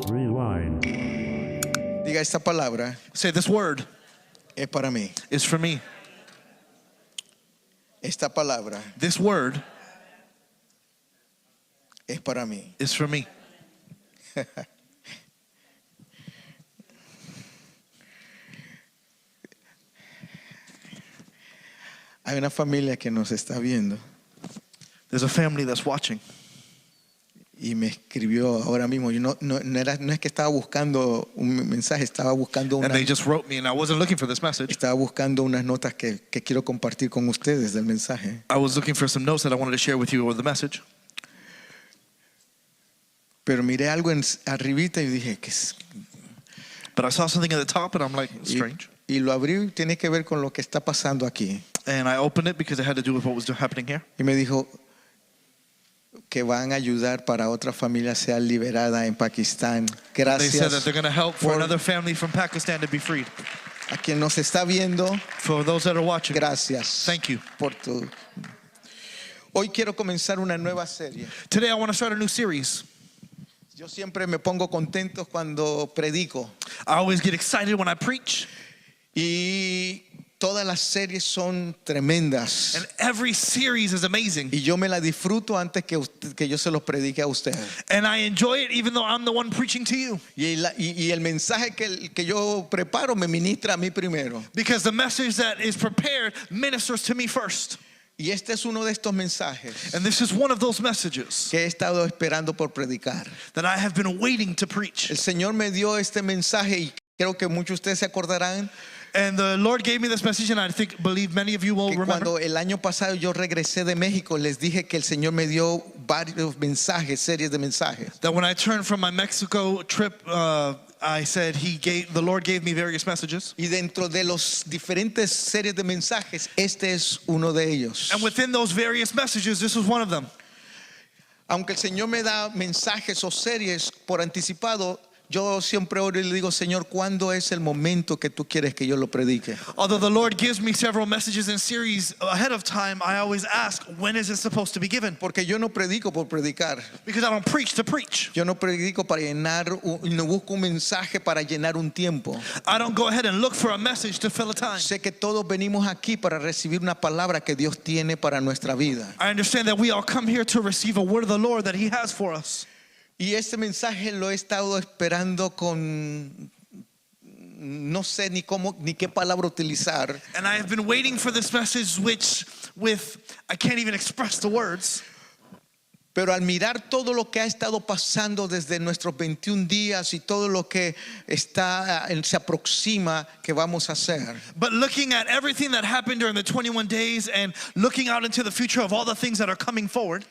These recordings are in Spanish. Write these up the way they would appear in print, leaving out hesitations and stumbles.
Rewind. Diga, esta palabra Say, this word es para mí. is for me. Esta palabra This word es para mí. is for me. Hay una familia que nos está viendo There's a family that's watching. y me escribió ahora mismo. Yo no es que estaba buscando un mensaje, estaba buscando And they just wrote me, and I wasn't looking for this message. estaba buscando unas notas que quiero compartir con ustedes del mensaje. I was looking for some notes that I wanted to share with you with the message. Pero miré algo arribita y dije que es. But I saw something at the top, and I'm like, strange. Y lo abrí y tiene que ver con lo que está pasando aquí. And I opened it because it had to do with what was happening here. Y me dijo que van a ayudar para otra familia sea liberada en Pakistán. They said that Gracias they're going to help for por- another family from Pakistan to be freed. a quien nos está viendo. For those that are watching, Gracias. thank you. Por tu. Hoy quiero comenzar una nueva serie. Today I want to start a new series. Yo siempre me pongo contento cuando predico I always get excited when I preach, y todas las series son tremendas. and every series is amazing. Y yo me la disfruto antes que yo se los predique a ustedes. And I enjoy it even though I'm the one preaching to you. Y el mensaje que yo preparo me ministra a mí primero. Because the message that is prepared ministers to me first. Y este es uno de estos mensajes And this is one of those messages que he estado esperando por predicar. that I have been waiting to preach. El Señor me dio este mensaje y creo que muchos de ustedes se acordarán And the Lord gave me this message, and I believe many of you will que remember cuando el año pasado yo regresé de México les dije que el Señor me dio varios mensajes, series de mensajes. that when I turned from my Mexico trip, I said the Lord gave me various messages. Y dentro de los diferentes series de mensajes, este es uno de ellos. And within those various messages, this was one of them. Aunque el Señor me da mensajes o series por anticipado, yo siempre oro y le digo, Señor, ¿cuándo es el momento que tú quieres que yo lo predique? Although the Lord gives me several messages and series ahead of time, I always ask, when is it supposed to be given? Porque yo no predico por predicar. Because I don't preach to preach. Yo no predico para llenar, no busco un mensaje para llenar un tiempo. I don't go ahead and look for a message to fill a time. Sé que todos venimos aquí para recibir una palabra que Dios tiene para nuestra vida. I understand that we all come here to receive a word of the Lord that He has for us. Y este mensaje lo he estado esperando con, no sé ni cómo, ni qué palabra utilizar. And I have been waiting for this message I can't even express the words. Pero al mirar todo lo que ha estado pasando desde nuestros 21 días y todo lo que se aproxima que vamos a hacer, But looking at everything that happened during the 21 days and looking out into the future of all the things that are coming forward,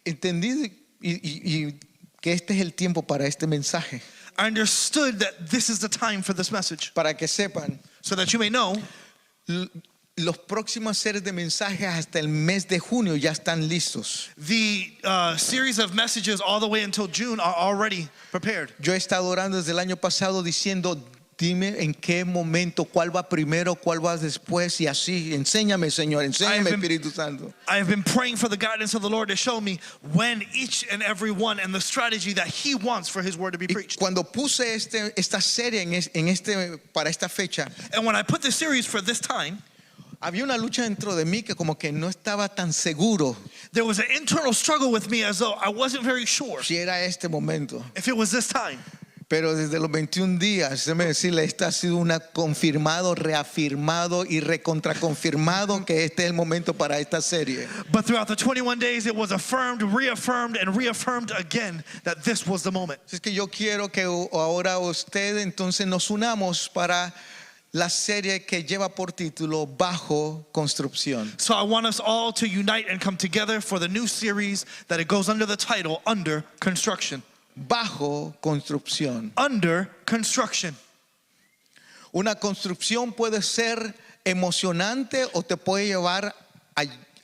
entendí y que este es el tiempo para este mensaje. I understood that this is the time for this message. Para que sepan, So that you may know, los próximos series de mensajes hasta el mes de junio ya están listos. the series of messages all the way until June are already prepared. Yo he estado orando desde el año pasado diciendo, dime en qué momento, cuál va primero, cuál va después y así. Enséñame, Señor, enséñame, Espíritu Santo. I have been praying for the guidance of the Lord to show me when each and every one and the strategy that He wants for His word to be Y preached. cuando puse esta serie para esta fecha, And when I put this series for this time, había una lucha dentro de mí que como que no estaba tan seguro there was an internal struggle with me as though I wasn't very sure si era este momento. if it was this time. Pero desde los 21 días, déjeme decirle, esta ha sido una confirmado, reafirmado y recontraconfirmado que este es el momento para esta serie. But throughout the 21 days, it was affirmed, reaffirmed, and reaffirmed again that this was the moment. Es que yo quiero que ahora usted entonces nos unamos para la serie que lleva por título Bajo Construcción. So I want us all to unite and come together for the new series that it goes under the title, Under Construction. Bajo Construcción. Under Construction. Una construcción puede ser emocionante o te puede llevar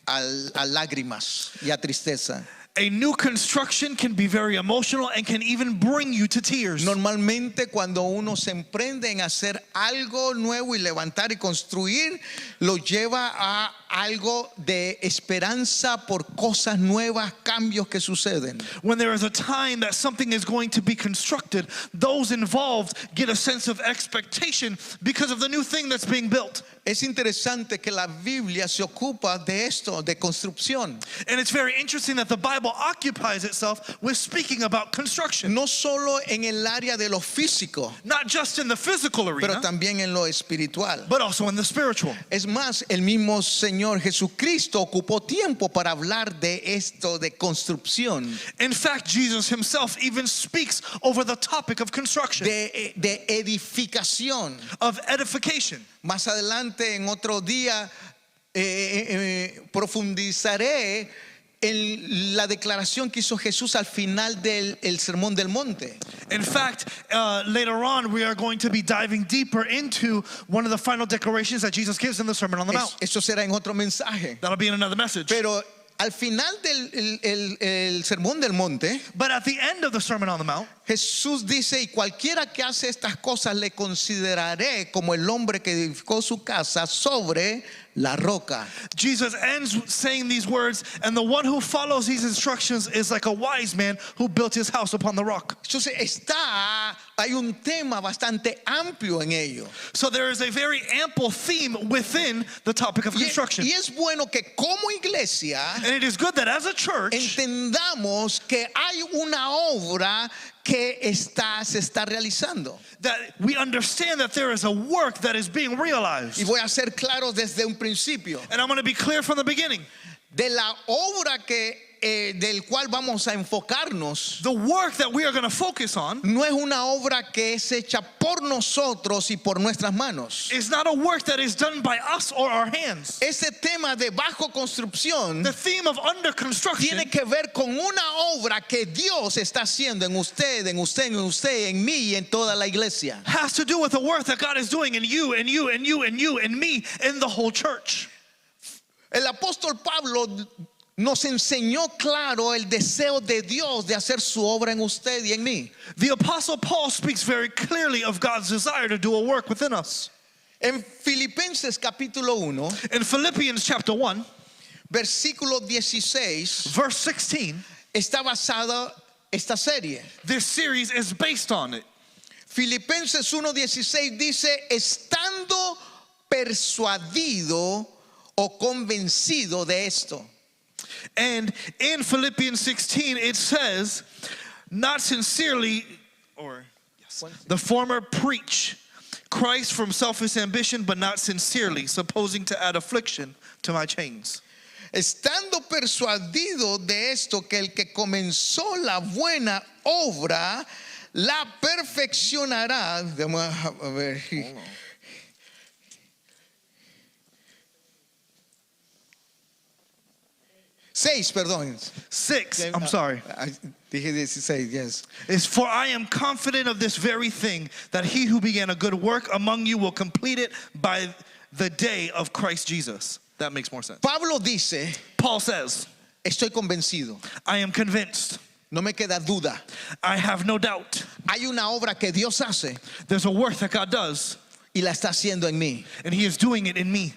a lágrimas y a tristeza. A new construction can be very emotional and can even bring you to tears. Normalmente cuando uno se emprende en hacer algo nuevo y levantar y construir, lo lleva a algo de esperanza por cosas nuevas, cambios que suceden. When there is a time that something is going to be constructed, those involved get a sense of expectation because of the new thing that's being built. Es interesante que la Biblia se ocupa de esto, de construcción. And it's very interesting that the Bible occupies itself with speaking about construction. No solo en el área de lo físico, Not just in the physical pero arena, también en lo espiritual. but also in the spiritual. Es más, el mismo Señor Jesucristo ocupó tiempo para hablar de esto de construcción, In fact, Jesus himself even speaks over the topic of construction, de edificación. of edification. Más adelante, en otro día, profundizaré en la declaración que hizo Jesús al final del el Sermón del Monte. In fact, later on, we are going to be diving deeper into one of the final declarations that Jesus gives in the Sermon on the Mount. Eso será en otro mensaje. That'll be in another message. Pero al final del el Sermón del Monte, But at the end of the Sermon on the Mount, Jesús dice, y cualquiera que hace estas cosas le consideraré como el hombre que edificó su casa sobre la roca. Jesus ends saying these words, and the one who follows these instructions is like a wise man who built his house upon the rock. Entonces hay un tema bastante amplio en ello. So there is a very ample theme within the topic of construction. Y es bueno que como iglesia And it is good that as a church, entendamos que hay una obra que se está realizando. that we understand that there is a work that is being realized. Y voy a ser claro desde un principio. And I'm going to be clear from the beginning. De la obra del cual vamos a enfocarnos, The work that we are going to focus on no es una obra que es hecha por nosotros y por nuestras manos. is not a work that is done by us or our hands. Ese tema de bajo construcción The theme of under construction tiene que ver con una obra que Dios está haciendo en usted, en usted, en usted, en mí y en toda la iglesia. has to do with the work that God is doing in you and you and you and you and me and the whole church. El apóstol Pablo nos enseñó claro el deseo de Dios de hacer su obra en usted y en mí. The Apostle Paul speaks very clearly of God's desire to do a work within us. En Filipenses capítulo 1, In Philippians chapter 1, versículo 16, verse 16, está basada esta serie. this series is based on it. Filipenses 1:16 dice, estando persuadido o convencido de esto. And in Philippians 16, it says, not sincerely, or yes, the former preach Christ from selfish ambition, but not sincerely, supposing to add affliction to my chains. Estando persuadido de esto, que el que comenzó la buena obra la perfeccionará. Vamos a ver. 6, perdón. 6, I'm sorry. Dije 16, yes. Is for I am confident of this very thing, that he who began a good work among you will complete it by the day of Christ Jesus. That makes more sense. Pablo dice, Paul says, estoy convencido. I am convinced. No me queda duda. I have no doubt. Hay una obra que Dios hace There's a work that God does, y la está haciendo en mí. and he is doing it in me.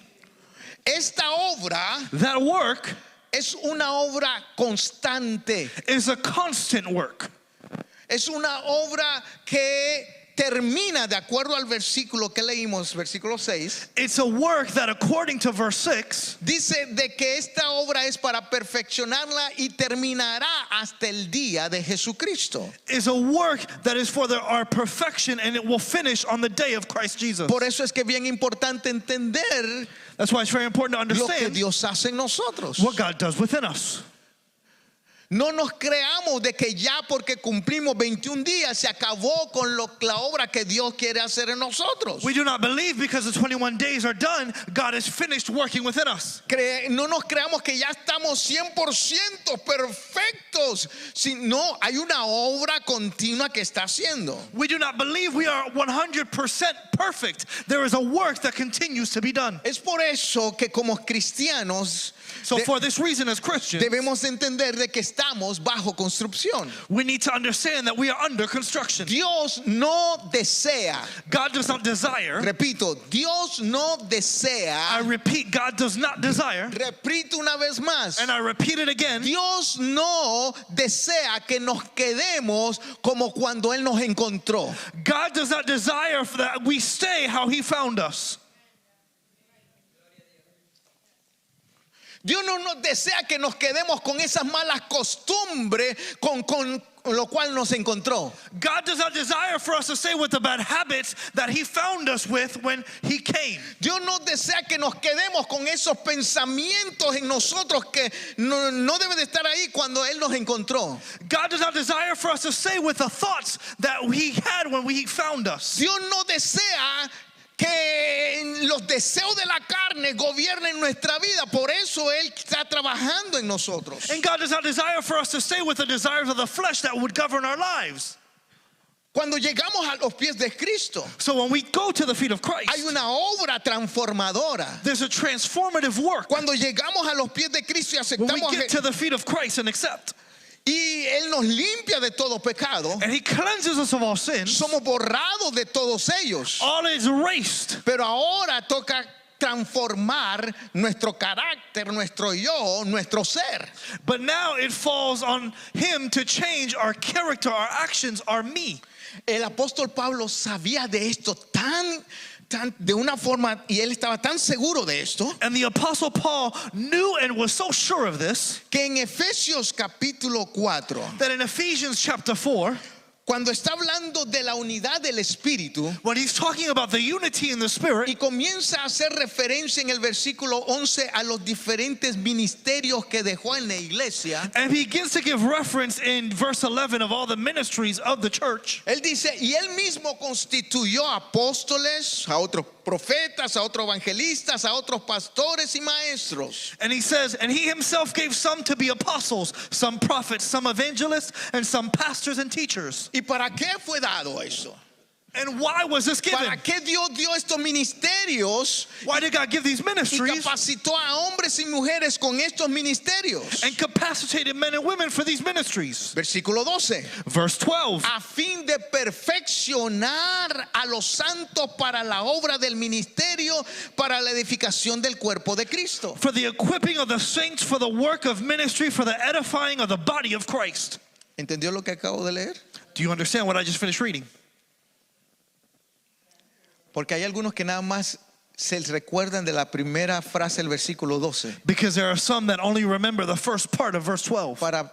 Esta obra That work es una obra constante. is a constant work. Es una obra que termina de acuerdo al versículo que leímos, versículo 6. It's a work that, according to verse 6, Dice de que esta obra es para perfeccionarla y terminará hasta el día de Jesucristo. is a work that is for our perfection, and it will finish on the day of Christ Jesus. Por eso es que es bien importante entender That's why it's very important to lo que understand Dios hace en nosotros. what God does within us. No nos creamos de que ya porque cumplimos 21 días se acabó con la obra que Dios quiere hacer en nosotros. We do not believe because the 21 days are done, God is finished working within us. No nos creamos que ya estamos 100% perfectos. No, hay una obra continua que está haciendo. We do not believe we are 100% perfect. There is a work that continues to be done. Es por eso que como cristianos So for this reason, as Christians, debemos entender de que estamos bajo construcción. we need to understand that we are under construction. Dios no desea, God does not desire, repito, Dios no I desea, repeat, God does not desire, repito una vez más, and I repeat it again, Dios no desea que nos quedemos como cuando Él nos encontró. God does not desire for that we stay how He found us. Dios no nos desea que nos quedemos con esas malas costumbres con lo cual nos encontró. God does not desire for us to stay with the bad habits that He found us with when He came. Dios no desea que nos quedemos con esos pensamientos en nosotros que no deben de estar ahí cuando Él nos encontró. God does not desire for us to stay with the thoughts that He had when He found us. Dios no desea que los deseos de la carne gobiernen nuestra vida. Por eso Él está trabajando en nosotros. And God does not desire for us to stay with the desires of the flesh that would govern our lives. Cuando llegamos a los pies de Cristo, So when we go to the feet of Christ, hay una obra transformadora. there's a transformative work. Cuando llegamos a los pies de Cristo y When we aceptamos get to the feet of Christ and accept, y Él nos limpia de todo pecado, and He cleanses us of all sins, somos borrados de todos ellos. all is erased. Pero ahora toca transformar nuestro carácter, nuestro yo, nuestro ser. But now it falls on Him to change our character, our actions, our me. El apóstol Pablo sabía de esto de una forma, y él estaba tan seguro de esto, And the Apostle Paul knew and was so sure of this que en Efesios capítulo 4, that in Ephesians chapter 4, cuando está hablando de la unidad del Espíritu, when he's talking about the unity in the Spirit, y comienza a hacer referencia en el versículo 11 a los diferentes ministerios que dejó en la iglesia, and he begins to give reference in verse 11 of all the ministries of the church. él dice, y él mismo constituyó apóstoles, a otros profetas, a otros evangelistas, a otros pastores y maestros. And he says, and he himself gave some to be apostles, some prophets, some evangelists, and some pastors and teachers. ¿Y para qué fue dado eso? And why was this given? ¿Para qué Dios dio estos ministerios Why did God give these y ministries capacitó a hombres y mujeres con estos ministerios? and capacitated men and women for these ministries? Versículo 12. Verse 12. A fin de perfeccionar a los santos para la obra del ministerio, para la edificación del cuerpo de Cristo. For the equipping of the saints for the work of ministry, for the edifying of the body of Christ. ¿Entendió lo que acabo de leer? Do you understand what I just finished reading? Porque hay algunos que nada más se recuerdan de la primera frase del versículo 12 Because there are some that only remember the first part of verse 12. para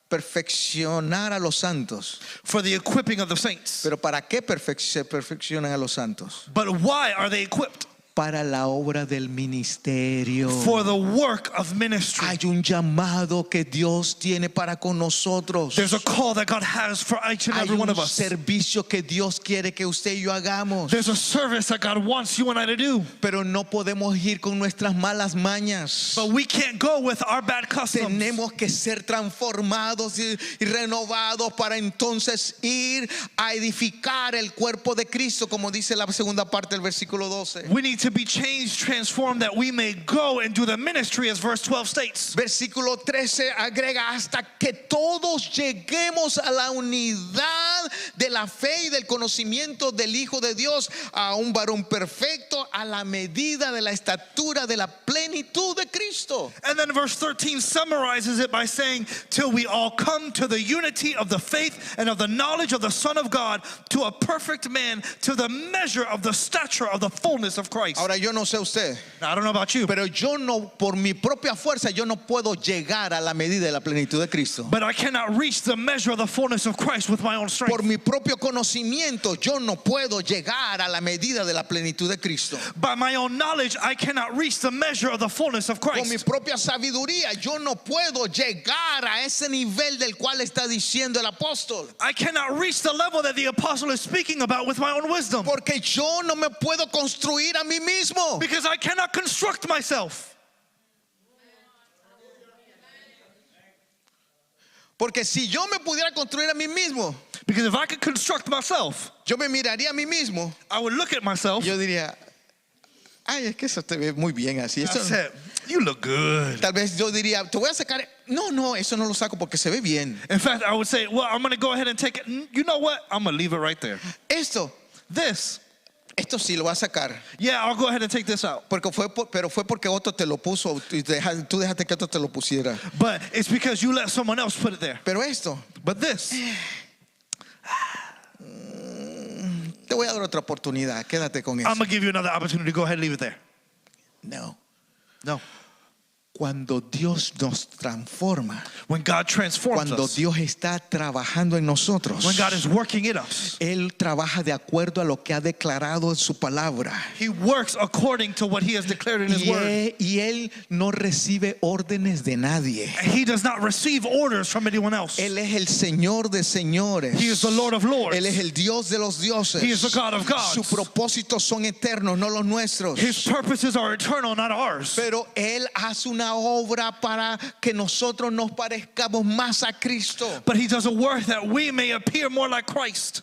perfeccionar a los santos. For the equipping of the saints. Pero ¿para qué se perfeccionan a los santos? But why are they equipped? Para la obra del ministerio. For the work of ministry. Hay un llamado que Dios tiene para con nosotros. There's a call that God has for each and Hay every one un of us. servicio que Dios quiere que usted y yo hagamos. There's a service that God wants you and I to do. Pero no podemos ir con nuestras malas mañas. But we can't go with our bad customs. Tenemos que ser transformados y renovados para entonces ir a edificar el cuerpo de Cristo, como dice la segunda parte del versículo 12. We need to be changed, transformed, that we may go and do the ministry, as verse 12 states. Versículo 13 agrega, hasta que todos lleguemos a la unidad de la fe y del conocimiento del Hijo de Dios, a un varón perfecto, a la medida de la estatura de la plenitud de Cristo. And then verse 13 summarizes it by saying, till we all come to the unity of the faith and of the knowledge of the Son of God, to a perfect man, to the measure of the stature of the fullness of Christ. Ahora yo no sé usted, Now, I don't know about you, pero yo no, por mi propia fuerza, yo no puedo llegar a la medida de la plenitud de Cristo. but I cannot reach the measure of the fullness of Christ with my own strength. Por mi propio conocimiento, yo no puedo llegar a la medida de la plenitud de Cristo. By my own knowledge, I cannot reach the measure of the fullness of Con mi Christ. propia sabiduría, yo no puedo llegar a ese nivel del cual está diciendo el apóstol. I cannot reach the level that the apostle is speaking about with my own wisdom. Porque yo no me puedo construir a mí mismo. Because I cannot construct myself. Porque si yo me pudiera construir a mí mismo, Because if I could construct myself, yo me miraría a mí mismo I would look at myself. y yo diría, ay, es que eso te ve muy bien así. I Eso, said, You look good. Tal vez yo diría, te voy a sacar. No, eso no lo saco porque se ve bien. In fact, I would say, well, I'm going to go ahead and take it. You know what? I'm going to leave it right there. Esto sí lo voy a sacar. Yeah, I'll go ahead and take this out. Pero fue porque otro te lo puso y tú dejaste que otro te lo pusiera. But it's because you let someone else put it there. Pero esto, But this, te voy a dar otra oportunidad. Quédate con I'm eso. going to give you another opportunity. Go ahead and leave it there. No. No. Cuando Dios nos transforma, When God transforms cuando us, Dios está trabajando en nosotros, when God is working in us, Él trabaja de acuerdo a lo que ha declarado en su palabra. He works according to what He has declared in His word. Y Él no recibe órdenes de nadie. He does not receive orders from anyone else. Él es el Señor de señores. He is the Lord of lords. Él es el Dios de los dioses. He is the God of gods. Sus propósitos son eternos, no los nuestros. His purposes are eternal, not ours. Pero Él hace una obra para que nosotros nos parezcamos más a Cristo. But He does a work that we may appear more like Christ.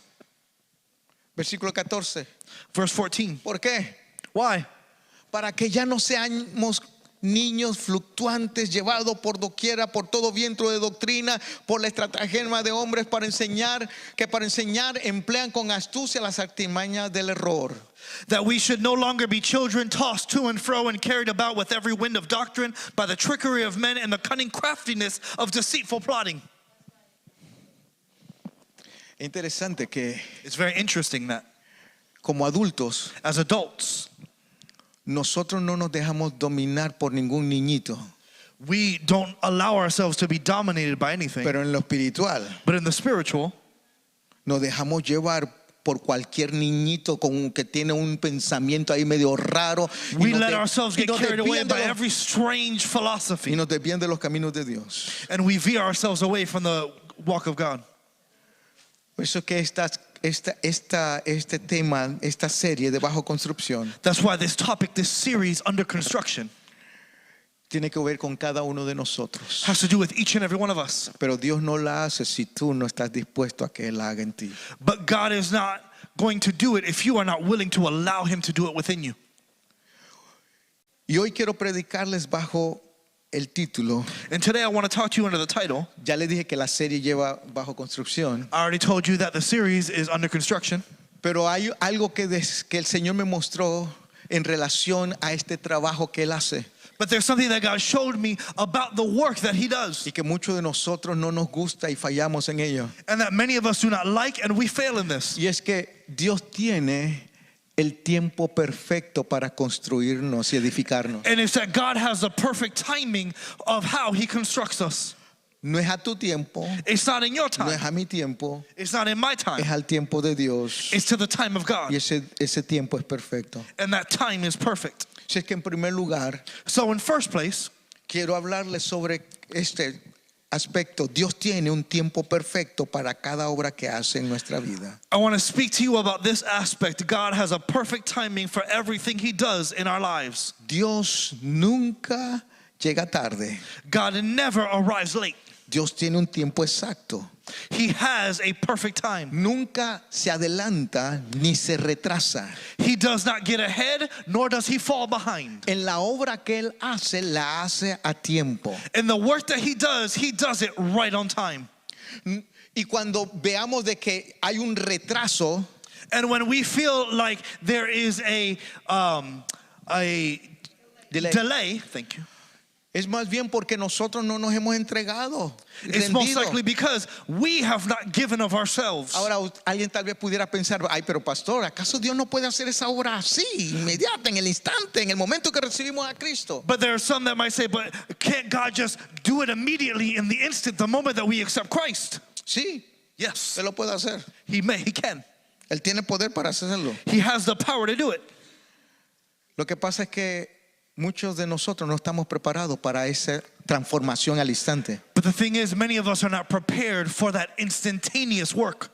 Versículo 14. Verse 14. ¿Por qué? Why? Para que ya no seamos niños fluctuantes llevados por doquiera por todo viento de doctrina, por la estratagema de hombres para enseñar emplean con astucia las artimañas del error. That we should no longer be children tossed to and fro and carried about with every wind of doctrine by the trickery of men and the cunning craftiness of deceitful plotting. Interesante que It's very interesting that como adultos as adults, nosotros no nos dejamos dominar por ningún niñito, we don't allow ourselves to be dominated by anything. pero en lo espiritual But in the spiritual, nos dejamos llevar por cualquier niñito con que tiene un pensamiento ahí medio raro we let ourselves get carried away desvían by every strange y philosophy, nos desvían de los caminos de Dios. and we veer ourselves away from the walk of God. Por eso que este tema, esta serie de Bajo Construcción That's why this topic, this series, Under Construction, tiene que ver con cada uno de nosotros. has to do with each and every one of us. Pero Dios no la hace si tú no estás dispuesto a que Él la haga en ti. But God is not going to do it if you are not willing to allow Him to do it within you. Y hoy quiero predicarles bajo el título. And today I want to talk to you under the title. Ya les dije que la serie lleva Bajo Construcción, I already told you that the series is Under Construction. pero hay algo que el Señor me mostró en relación a este trabajo que Él hace But there's something that God showed me about the work that He does, y que muchos de nosotros no nos gusta y fallamos en ello. and that many of us do not like, and we fail in this. Y es que Dios tiene el tiempo perfecto para construirnos y edificarnos. And it's that God has the perfect timing of how He constructs us. No es a tu tiempo, It's not in your no es time. a mi tiempo, It's not in my time. es al tiempo de Dios. It's to the time of God. Y ese tiempo es perfecto. And that time is perfect. Si es que en primer lugar So in first place, quiero hablarles sobre este aspecto. Dios tiene un tiempo perfecto para cada obra que hace en nuestra vida. I want to speak to you about this aspect. God has a perfect timing for everything He does in our lives. Dios nunca llega tarde. God never arrives late. Dios tiene un tiempo exacto. He has a perfect time. Nunca se adelanta ni se retrasa. He does not get ahead, nor does He fall behind. En la obra que Él hace, la hace a tiempo. In the work that He does it right on time. Y cuando veamos de que hay un retraso, And when we feel like there is a delay, thank you. es más bien porque nosotros no nos hemos entregado. It's most rendido. likely because we have not given of ourselves. Ahora alguien tal vez pudiera pensar, ay, pero pastor, ¿acaso Dios no puede hacer esa obra así, inmediata, en el instante, en el momento que recibimos a Cristo? But there are some that might say, but can't God just do it immediately in the instant, the moment that we accept Christ? Sí, Yes, Él lo puede hacer. He can. Él tiene poder para hacerlo. He has the power to do it. Lo que pasa es que muchos de nosotros no estamos preparados para esa transformación al instante. But the thing is, many of us are not prepared for that instantaneous work.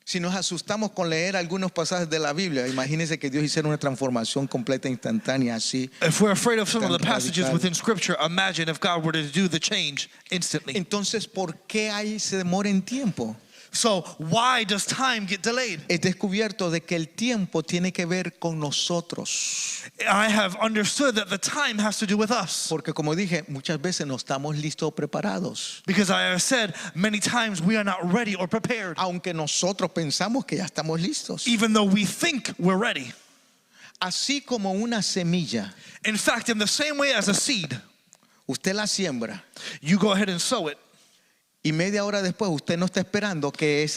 Si nos asustamos con leer algunos pasajes de la Biblia, imagínense que Dios hiciera una transformación completa, instantánea, así. If we're afraid of some of the Tan passages radical. within Scripture, imagine if God were to do the change instantly. Entonces, ¿por qué ahí se demora en tiempo? So why does time get delayed? He descubierto de que el tiempo tiene que ver con nosotros. I have understood that the time has to do with us. Porque como dije, muchas veces no estamos listos o preparados. Because I have said many times we are not ready or prepared. Aunque nosotros pensamos que ya estamos listos. Even though we think we're ready. Así como una semilla. In fact, in the same way as a seed, Usted la siembra. you go ahead and sow it. Y media hora después usted no está esperando que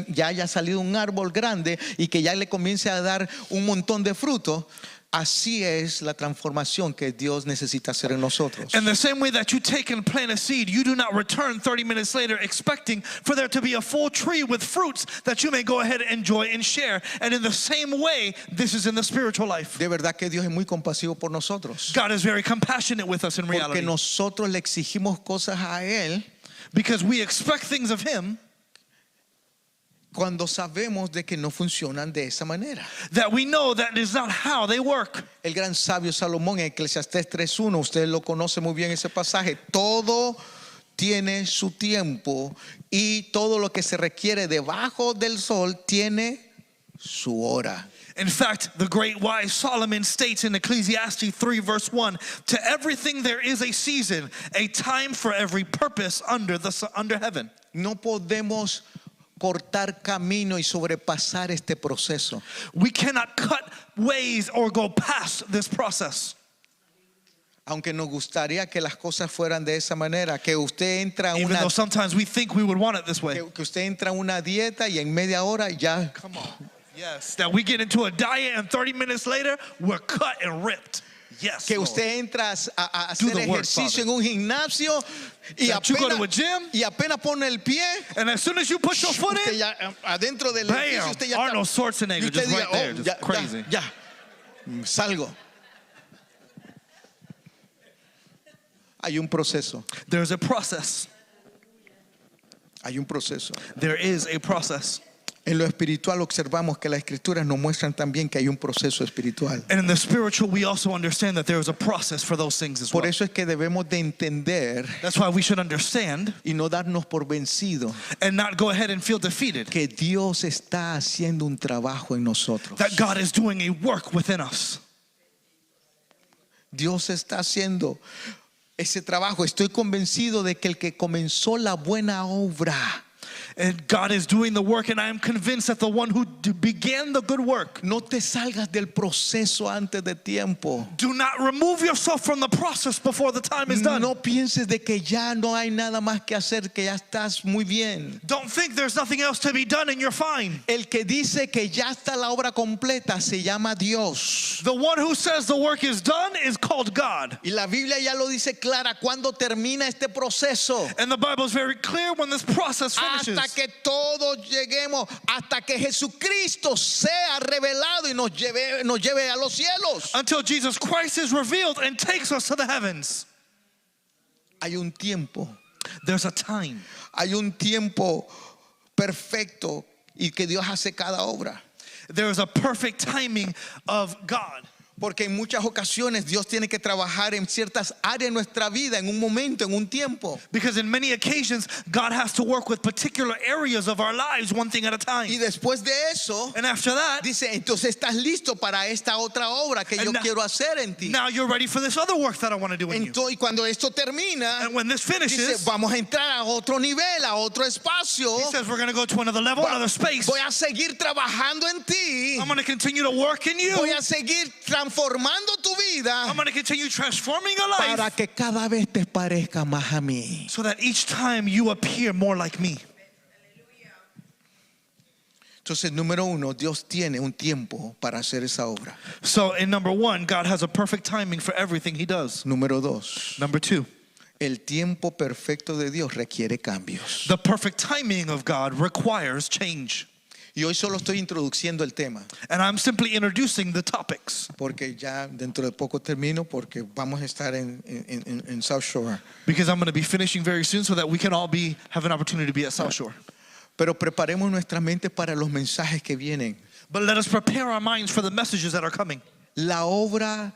ya haya salido un árbol grande y que ya le comience a dar un montón de frutos. Así es la transformación que Dios necesita hacer en nosotros. In the same way that you take and plant a seed, you do not return 30 minutes later expecting for there to be a full tree with fruits that you may go ahead and enjoy and share. And in the same way, this is in the spiritual life. De verdad que Dios es muy compasivo por nosotros. God is very compassionate with us in Porque reality. nosotros le exigimos cosas a Él Because we expect things of Him cuando sabemos de que no funcionan de esa manera. that we know that is not how they work. El gran sabio Salomón en Eclesiastés 3:1, usted lo conoce muy bien ese pasaje. Todo tiene su tiempo y todo lo que se requiere debajo del sol tiene su hora. In fact, the great wise Solomon states in Ecclesiastes 3 verse 1, to everything there is a season, a time for every purpose under heaven. No podemos cortar camino y sobrepasar este proceso. We cannot cut ways or go past this process. Aunque nos gustaría que las cosas fueran de esa manera, que usted entra a Even una, though sometimes we think we would want it this way. que usted entra a una dieta y en media hora ya. Come on. Yes, that we get into a diet and 30 minutes later, we're cut and ripped. Yes, Que Lord. usted entra a Do hacer the work, ejercicio en un gimnasio y That you go to a gym, apenas pone el pie, and as soon as you put your foot usted in, ya adentro del edificio, bam, usted ya Arnold está, y Schwarzenegger usted just diga, right there, oh, just crazy. ya, salgo. Hay un proceso, There's a process. hay un proceso. There is a process. En lo espiritual observamos que las escrituras nos muestran también que hay un proceso espiritual. And in the spiritual, we also understand that there is a process for those things as Por well. eso es que debemos de entender That's why we should understand y no darnos por vencido and not go ahead and feel defeated. que Dios está haciendo un trabajo en nosotros. That God is doing a work within us. Dios está haciendo ese trabajo. Estoy convencido de que el que comenzó la buena obra And God is doing the work, and I am convinced that the one who began the good work. no te salgas del proceso antes de tiempo. Do not remove yourself from the process before the time is done. No pienses de que ya no hay nada más que hacer, que ya estás muy bien. Don't think there's nothing else to be done and you're fine. El que dice que ya está la obra completa se llama Dios. The one who says the work is done is called God. Y la Biblia ya lo dice clara cuando termina este proceso. And the Bible is very clear when this process finishes. Hasta que todos lleguemos, hasta que Jesucristo sea revelado y nos lleve a los cielos. Until Jesus Christ is revealed and takes us to the heavens. Hay un tiempo, There's a time. hay un tiempo perfecto y que Dios hace cada obra. There is a perfect timing of God. Porque en muchas ocasiones Dios tiene que trabajar en ciertas áreas de nuestra vida, en un momento, en un tiempo. Because in many occasions, God has to work with particular areas of our lives, one thing at a time. Y después de eso, And after that, dice, entonces estás listo para esta otra obra que yo And now- quiero hacer en ti. now you're ready for this other work that I want to do in you. Y cuando esto termina, And when this dice, finishes, vamos a entrar a otro nivel, a otro espacio. He says we're going to go to another level, another space. Voy a seguir trabajando en ti. I'm going to continue to work in you. Voy a seguir transformando tu vida I'm going to continue transforming your para life que cada vez te parezca más a mí. so that each time you appear more like me. Entonces, número uno, Dios tiene un tiempo para hacer esa obra. So in number one, God has a perfect timing for everything He does. Número dos, Number two, el tiempo perfecto de Dios requiere cambios. the perfect timing of God requires change. Y hoy solo estoy introduciendo el tema, And I'm simply introducing the topics porque ya dentro de poco termino, porque vamos a estar en South Shore. because I'm going to be finishing very soon so that we can all have an opportunity to be at South Shore. Pero preparemos nuestra mente para los mensajes que vienen. But let us prepare our minds for the messages that are coming. La obra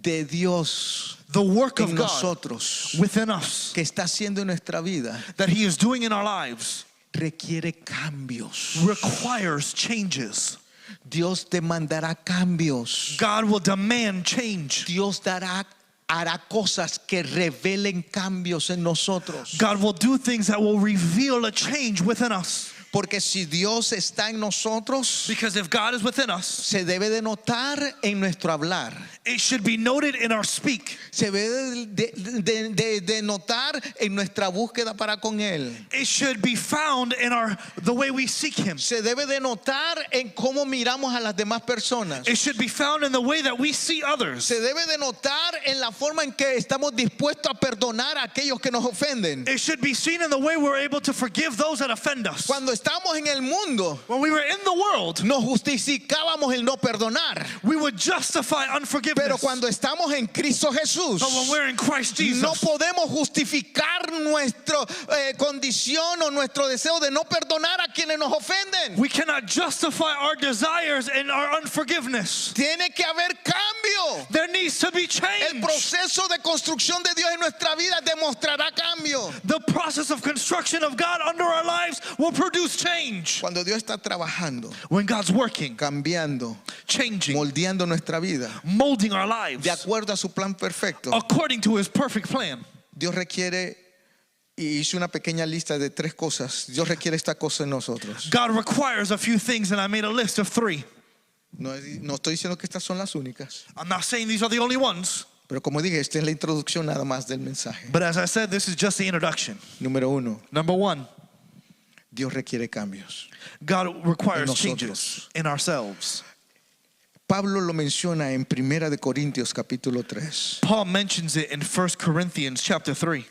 de Dios The work of en God nosotros within us que está haciendo en nuestra vida that He is doing in our lives requiere cambios. requires changes. Dios demandará cambios. God will demand change. Dios hará cosas que revelen cambios en nosotros. God will do things that will reveal a change within us. Porque si Dios está en nosotros, Because if God is within us, se debe de notar en nuestro hablar. it should be noted in our speak. Se debe de notar en nuestra búsqueda para con Él. It should be found in the way we seek Him. Se debe de notar en cómo miramos a las demás personas. It should be found in the way that we see others. Se debe de notar en la forma en que estamos dispuestos a perdonar a aquellos que nos ofenden. It should be seen in the way we're able to forgive those that offend us. Cuando estamos en el mundo, When we were in the world, nos justificábamos el no perdonar. we would justify unforgiveness. Pero cuando estamos en Cristo Jesús, But when we're in Christ Jesus, no podemos justificar nuestra condición o nuestro deseo de no perdonar a quienes nos ofenden. we cannot justify our desires and our unforgiveness. Tiene que haber cambio. There needs to be El change. proceso de construcción de Dios en nuestra vida demostrará cambio. The process of construction of God under our lives will produce change. Cuando Dios está trabajando, When God's working, cambiando, changing, moldeando nuestra vida molding our lives de acuerdo a su plan perfecto, according to His perfect plan. Dios requiere, y hice una pequeña lista de 3 cosas. Dios requiere esta cosa en nosotros. God requires a few things, and I made a list of 3. No estoy diciendo que estas son las únicas, I'm not saying these are the only ones, pero como dije, esta es la introducción nada más del mensaje. but as I said, this is just the introduction. Número 1, Number 1, Dios requiere cambios. God requires En changes nosotros. in ourselves. Pablo lo menciona en 1 de Corintios capítulo 3. Paul mentions it in 1 Corinthians chapter 3.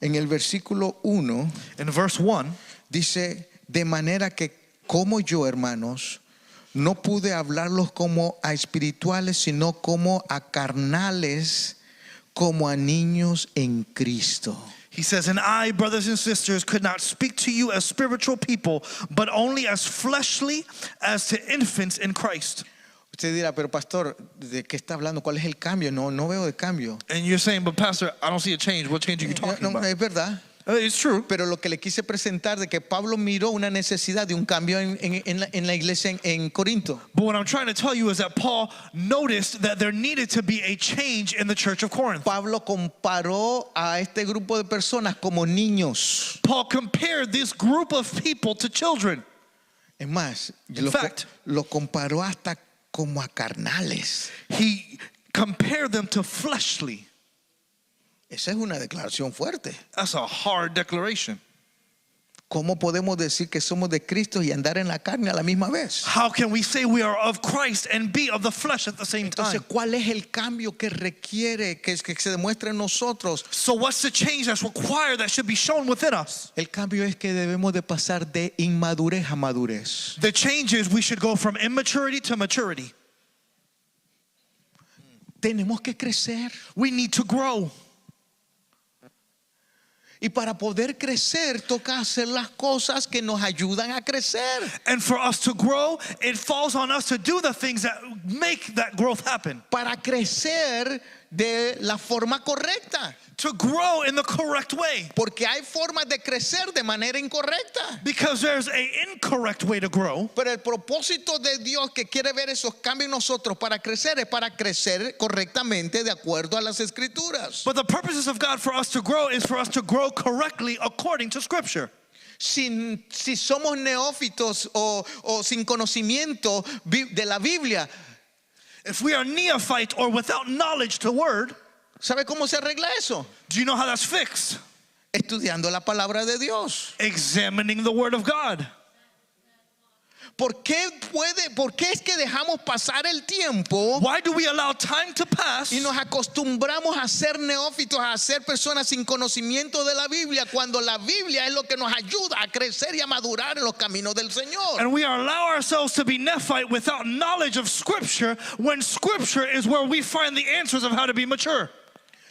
En el versículo 1 In verse 1, dice, de manera que como yo, hermanos, no pude hablarlos como a espirituales, sino como a carnales, como a niños en Cristo. he says, and I, brothers and sisters, could not speak to you as spiritual people, but only as fleshly, as to infants in Christ. Usted dirá, pero pastor, ¿de qué está hablando? ¿Cuál es el cambio? No veo de cambio. And you're saying, but pastor, I don't see a change. What change are you talking No, about? es verdad. It's true. Pero lo que le quise presentar de que Pablo miró una necesidad de un cambio en la iglesia en Corinto. But what I'm trying to tell you is that Paul noticed that there needed to be a change in the church of Corinth. Pablo comparó a este grupo de personas como niños. Paul compared this group of people to children. Es más, In fact, lo comparó hasta como a carnales. He compared them to fleshly. Esa es una declaración fuerte. That's a hard declaration. ¿Cómo podemos decir que somos de Cristo y andar en la carne a la misma vez? How can we say we are of Christ and be of the flesh at the same Entonces, time? ¿cuál es el cambio que requiere que se demuestre en nosotros? So what's the change that's required that should be shown within us? El cambio es que debemos de pasar de inmadurez a madurez. The change is we should go from immaturity to maturity. Tenemos que crecer. We need to grow. Y para poder crecer, toca hacer las cosas que nos ayudan a crecer. And for us to grow, it falls on us to do the things that make that growth happen. Para crecer de la forma correcta. To grow in the correct way. Porque hay formas de crecer de manera incorrecta. Because there's an incorrect way to grow. Pero el propósito de Dios que quiere ver esos cambios en nosotros para crecer es para crecer correctamente de acuerdo a las escrituras. But the purposes of God for us to grow is for us to grow correctly according to Scripture. Si somos neófitos o sin conocimiento de la Biblia, If we are neophyte or without knowledge to word, ¿sabe cómo se arregla eso? do you know how that's fixed? Estudiando la palabra de Dios. Examining the word of God. ¿Por qué es que dejamos pasar el tiempo Why do we allow time to pass y nos acostumbramos a ser neófitos, a ser personas sin conocimiento de la Biblia, cuando la Biblia es lo que nos ayuda a crecer y a madurar en los caminos del Señor? and we allow ourselves to be neophyte without knowledge of Scripture when Scripture is where we find the answers of how to be mature?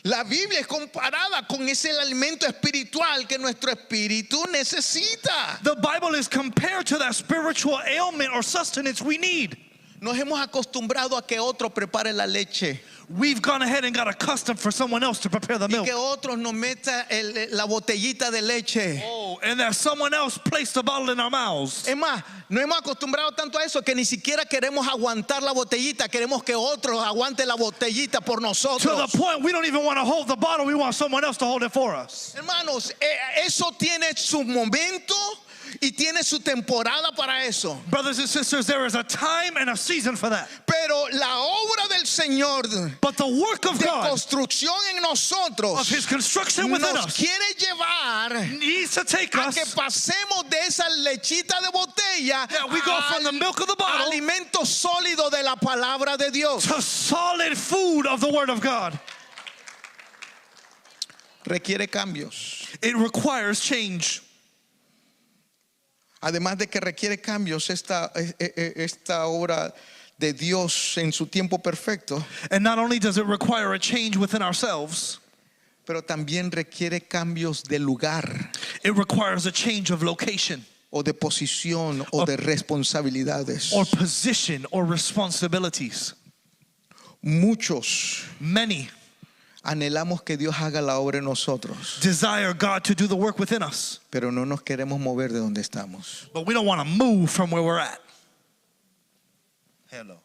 La Biblia es comparada con ese alimento espiritual que nuestro espíritu necesita. The Bible is compared to that spiritual ailment or sustenance we need. Nos hemos acostumbrado a que otro prepare la leche We've gone ahead and got accustomed for someone else to prepare the y milk. que otros nos meta la botellita de leche. Oh, bottle and that someone else placed the bottle in our mouths. Es más, no hemos acostumbrado tanto a eso que ni siquiera queremos aguantar la botellita, queremos que otros aguanten la botellita por To nosotros. the point we don't even want to hold the bottle, we want someone else to hold it for us. Hermanos, eso tiene su momento y tiene su temporada para eso. Brothers and sisters, there is a time and a season for that. Pero la obra del Señor But the work of de God, construcción en nosotros of His construction within nos us, quiere llevar needs to take a que us, pasemos de esa lechita de botella that we go from the milk of the bottle alimento sólido de la palabra de Dios. to solid food of the Word of God. Requiere cambios. It requires change. Además de que requiere cambios esta obra de Dios en su tiempo perfecto, And not only does it require a change within ourselves, pero también requiere cambios de lugar it requires a change of location o de posición o de responsabilidades. or position or responsibilities. Muchos Many anhelamos que Dios haga la obra en nosotros, desire God to do the work within us, pero no nos queremos mover de donde estamos. but we don't want to move from where we're at. Hello.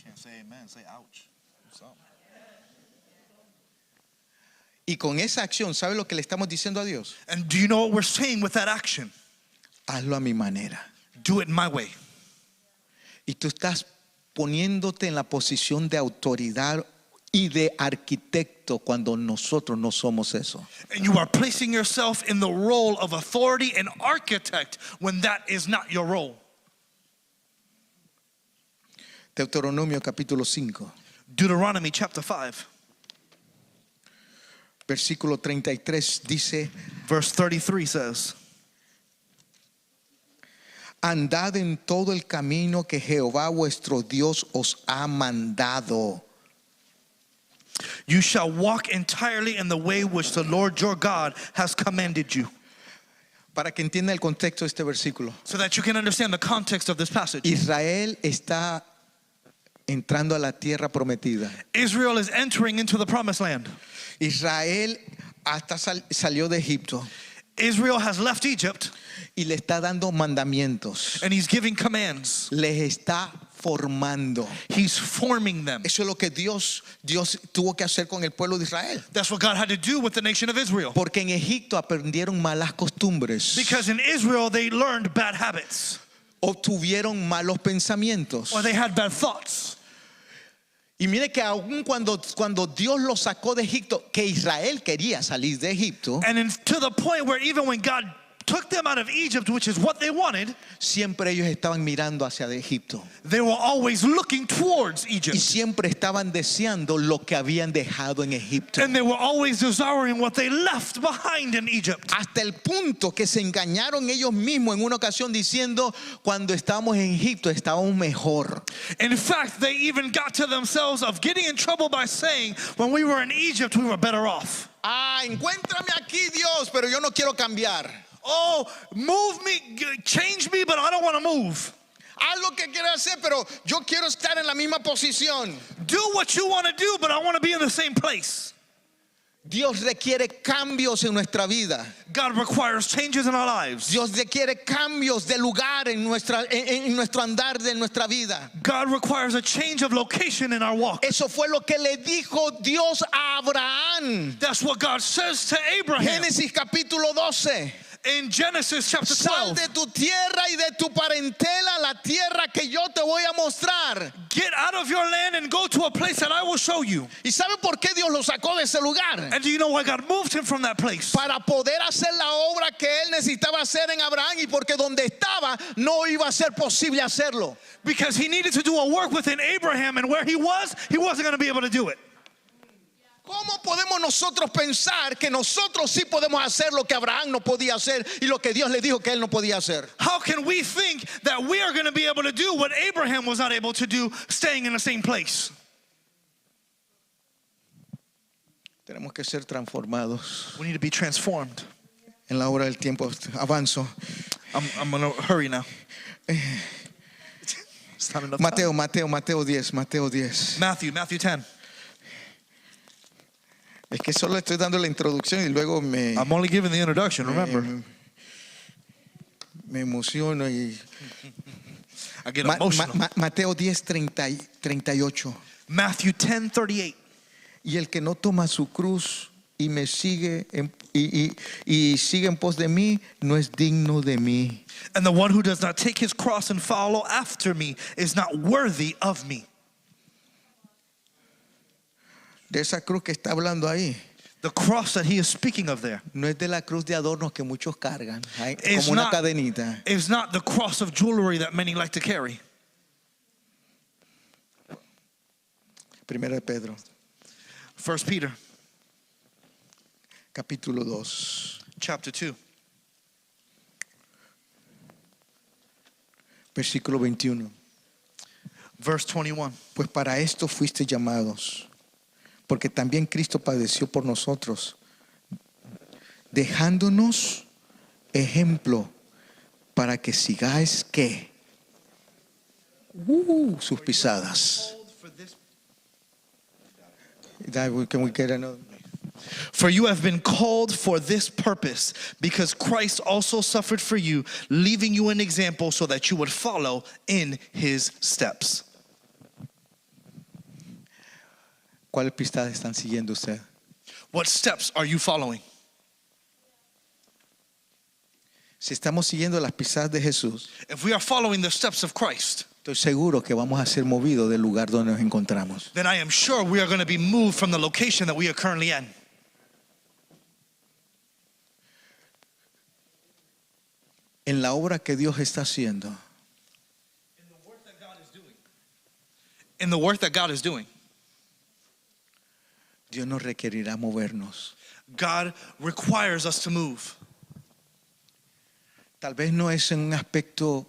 Can't say amen, say ouch. Y con esa acción, ¿sabe lo que le estamos diciendo a Dios? And do you know what we're saying with that action? Hazlo a mi manera. Do it my way. Y tú estás poniéndote en la posición de autoridad y de arquitecto cuando nosotros no somos eso. And you are placing yourself in the role of authority and architect when that is not your role. Deuteronomio capítulo 5, Deuteronomy chapter 5, versículo 33 dice: verse 33 says, andad en todo el camino que Jehová vuestro Dios os ha mandado. you shall walk entirely in the way which the Lord your God has commanded you. Para que entienda el contexto de este versículo, So that you can understand the context of this passage. Israel está entrando a la tierra prometida. Israel is entering into the promised land. Israel hasta salió de Egipto Israel has left Egypt y le está dando mandamientos, and he's giving commands. les está formando. He's forming them. Eso es lo que Dios tuvo que hacer con el pueblo de Israel. That's what God had to do with the nation of Israel. Porque en Egipto aprendieron malas costumbres, Because in Israel they learned bad habits obtuvieron malos pensamientos. or they had bad thoughts. Y mire que aún cuando Dios los sacó de Egipto, que Israel quería salir de Egipto, And to the point where even when God took them out of Egypt, which is what they wanted, siempre ellos estaban mirando hacia de Egipto they were always looking towards y Egypt. siempre estaban deseando lo que habían dejado en Egipto. And they were always desiring what they left behind in Egypt. Hasta el punto que se engañaron ellos mismos en una ocasión diciendo: cuando estábamos en Egipto estábamos mejor. In fact, they even got to themselves of getting in trouble by saying, when we were in Egypt, we were better off. Encuéntrame aquí, Dios, pero yo no quiero cambiar. Oh, move me, change me, but I don't want to move. Haz lo que quieras hacer, pero yo quiero estar en la misma posición. Do what you want to do, but I want to be in the same place. Dios requiere cambios en nuestra vida. God requires changes in our lives. Dios requiere cambios de lugar en nuestro andar de nuestra vida. God requires a change of location in our walk. Eso fue lo que le dijo Dios a Abraham. That's what God says to Abraham Génesis capítulo 12. in Genesis chapter Sal 12. de tu tierra y de tu parentela, la tierra que yo te voy a mostrar. Get out of your land and go to a place that I will show you. ¿Y sabe por qué Dios lo sacó de ese lugar? And do you know why God moved him from that place? Para poder hacer la obra que él necesitaba hacer en Abraham, y porque donde estaba no iba a ser posible hacerlo. Because he needed to do a work within Abraham, and where he wasn't going to be able to do it. ¿Cómo podemos nosotros pensar que nosotros sí podemos hacer lo que Abraham no podía hacer y lo que Dios le dijo que él no podía hacer? How can we think that we are going to be able to do what Abraham was not able to do, staying in the same place? Tenemos que ser transformados. We need to be transformed. En la hora del tiempo avanzo. I'm going to hurry now. It's not enough time. Mateo 10. Matthew 10. Es que solo estoy dando la introducción y luego I'm only giving the introduction, remember. Me emociono y I get emotional. Mateo 10:38. Matthew 10:38. Y el que no toma su cruz y me sigue y sigue en pos de mí no es digno de mí. And the one who does not take his cross and follow after me is not worthy of me. De esa cruz que está hablando ahí. The cross that he is speaking of there No es de la cruz de adornos que muchos cargan, is como una not, cadenita. is not the cross of jewelry that many like to carry. Primera de Pedro, 1 Peter capítulo 2, chapter 2, versículo 21. verse 21. Pues para esto fuiste llamados, porque también Cristo padeció por nosotros, dejándonos ejemplo para que sigáis ¿qué? Sus pisadas. Can we get another? For you have been called for this purpose, because Christ also suffered for you, leaving you an example so that you would follow in his steps. ¿Cuáles pisadas están siguiendo usted? What steps are you following? Si estamos siguiendo las pisadas de Jesús, If we are following the steps of Christ, estoy seguro que vamos a ser movidos del lugar donde nos encontramos. then I am sure we are going to be moved from the location that we are currently in. En la obra que Dios está haciendo, In the work that God is doing. In the work that God is doing, Dios nos requerirá movernos. God requires us to move. Tal vez no es en un aspecto